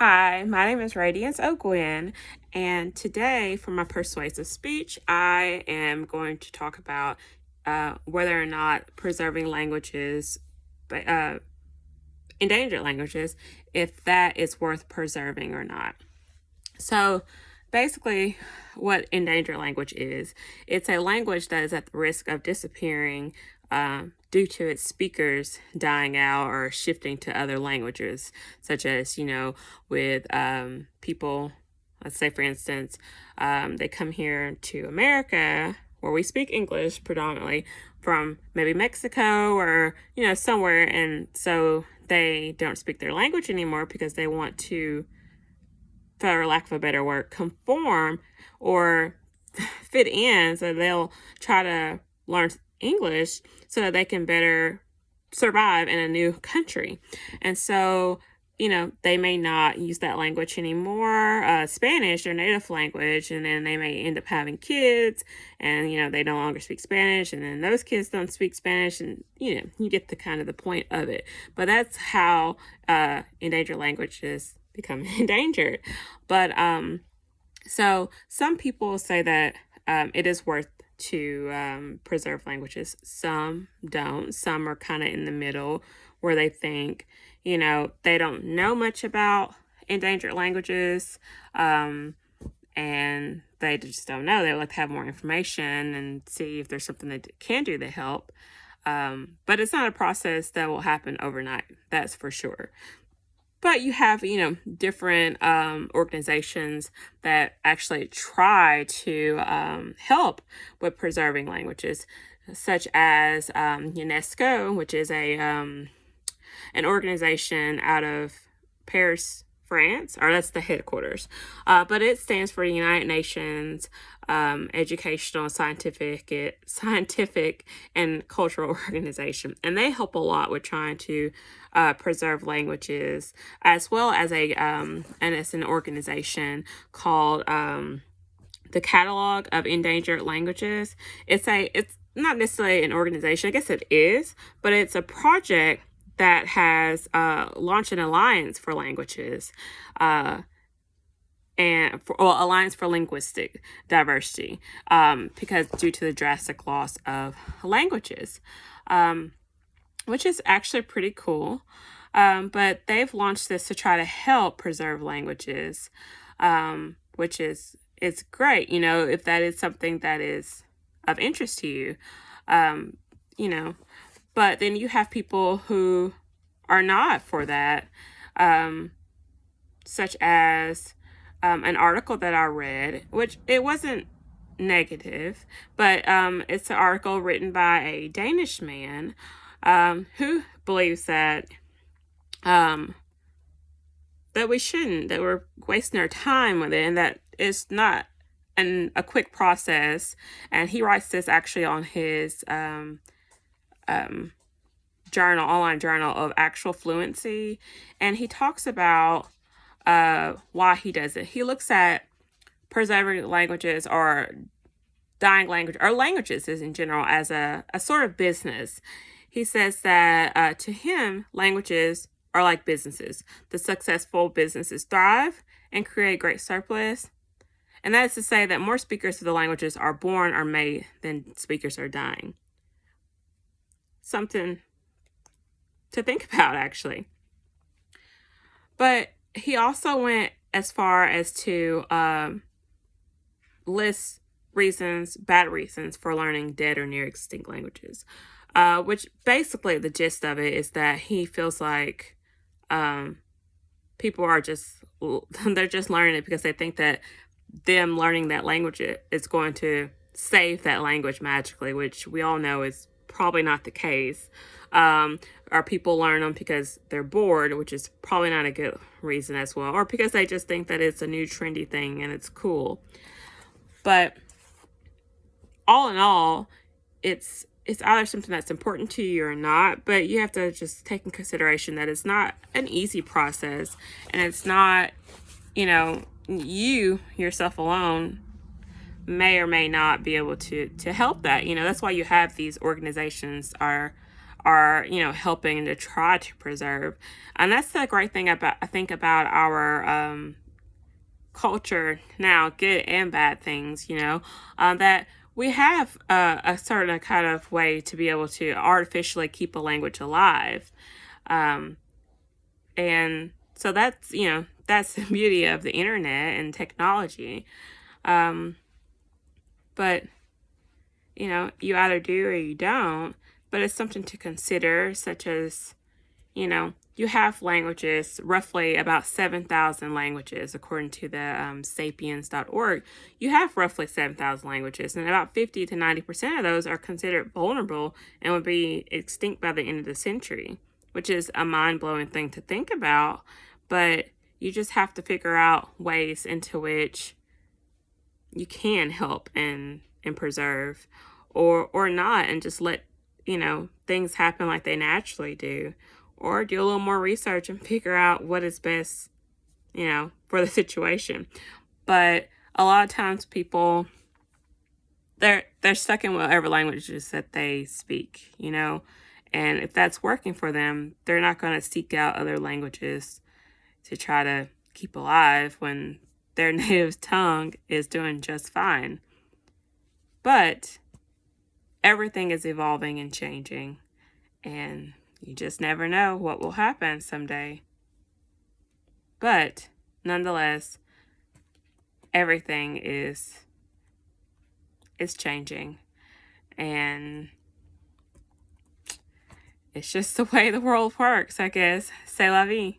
Hi, my name is Radiance O'Gwen, and today for my persuasive speech, I am going to talk about whether or not preserving languages, endangered languages, if that is worth preserving or not. So basically, what endangered language is, it's a language that is at the risk of disappearing due to its speakers dying out or shifting to other languages, such as, with people, let's say, for instance, they come here to America where we speak English predominantly from maybe Mexico or, somewhere. And so they don't speak their language anymore because they want to, for lack of a better word, conform or fit in. So they'll try to learn English so that they can better survive in a new country. And so, they may not use that language anymore, Spanish, their native language, and then they may end up having kids and, they no longer speak Spanish, and then those kids don't speak Spanish, and, you get the kind of the point of it. But that's how endangered languages become endangered. But so some people say that it is worth to preserve languages. Some don't. Some are kind of in the middle where they think, they don't know much about endangered languages and they just don't know. They would like to have more information and see if there's something they can do to help. But it's not a process that will happen overnight. That's for sure. But you have, different organizations that actually try to help with preserving languages, such as UNESCO, which is an organization out of Paris, France, or that's the headquarters. But it stands for United Nations Educational, Scientific, and Cultural Organization. And they help a lot with trying to preserve languages, as well as and it's an organization called the Catalog of Endangered Languages. It's not necessarily an organization, I guess it is, but it's a project that has launched an alliance for languages Alliance for Linguistic Diversity, because due to the drastic loss of languages, which is actually pretty cool. But they've launched this to try to help preserve languages, which it's great, if that is something that is of interest to you, But then you have people who are not for that, such as an article that I read, which it wasn't negative, but it's an article written by a Danish man who believes that that we shouldn't, that we're wasting our time with it, and that it's not a quick process. And he writes this actually on his online journal of actual fluency, and he talks about why he does it. He looks at preserving languages or dying language or languages in general as a sort of business. He says that to him, languages are like businesses. The successful businesses thrive and create great surplus. And that is to say that more speakers of the languages are born or made than speakers are dying. Something to think about, actually. But he also went as far as to list bad reasons for learning dead or near extinct languages, which basically the gist of it is that he feels like people are they're just learning it because they think that them learning that language is going to save that language magically, which we all know is probably not the case. Or people learn them because they're bored, which is probably not a good reason as well, or because they just think that it's a new trendy thing and it's cool. But all in all, it's either something that's important to you or not, but you have to just take in consideration that it's not an easy process, and it's not, you yourself alone may or may not be able to help that. That's why you have these organizations are are, helping to try to preserve. And that's the great thing about, I think, about our culture now, good and bad things, that we have a certain kind of way to be able to artificially keep a language alive. And so that's the beauty of the internet and technology. But, you either do or you don't, but it's something to consider, such as, you have languages, roughly about 7,000 languages, according to the sapiens.org. You have roughly 7,000 languages, and about 50 to 90% of those are considered vulnerable and would be extinct by the end of the century, which is a mind-blowing thing to think about. But you just have to figure out ways into which you can help and preserve, or not, and just let things happen like they naturally do, or do a little more research and figure out what is best for the situation. But a lot of times people, they're stuck in whatever languages that they speak, and if that's working for them, they're not going to seek out other languages to try to keep alive when their native tongue is doing just fine. But everything is evolving and changing, and you just never know what will happen someday. But nonetheless, everything is changing, and it's just the way the world works, I guess. C'est la vie.